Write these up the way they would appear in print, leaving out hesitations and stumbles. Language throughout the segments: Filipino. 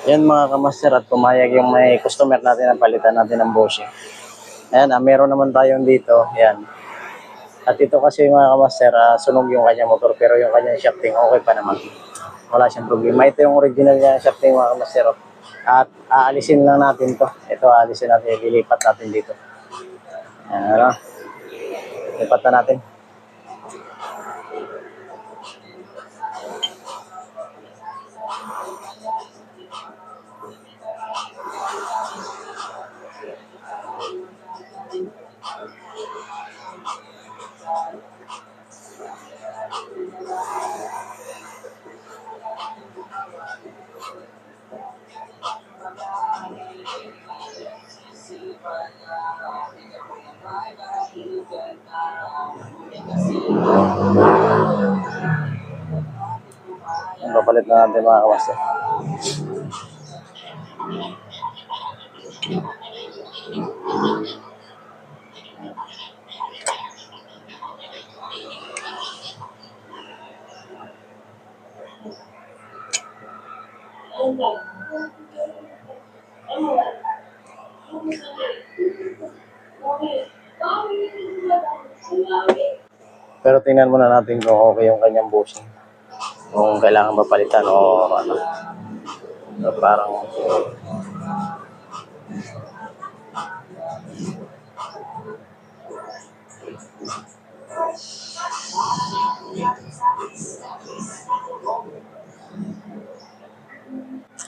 Yan mga kamaster, at pumayag yung may customer natin na palitan natin ng bushing. Ayan, meron naman tayong dito. Ayan. At ito kasi mga kamaster, sunog yung kanyang motor, pero yung kanyang shafting okay pa naman. Wala siyang problema. Ito yung original niya shafting mga kamaster. At aalisin lang natin to. Ito aalisin natin, lilipat natin dito. Ayan, ano? Lipat na natin. Papalit na natin mga kamaster. Pero tingnan muna natin kung okay yung kanyang bushing. Kung kailangan mapalitan o ano. So, parang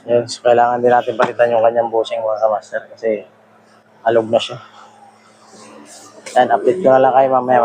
yan, so kailangan din natin palitan yung kanyang bushing mga kamaster kasi alog na siya. Yan, update ko na lang kayo mamaya.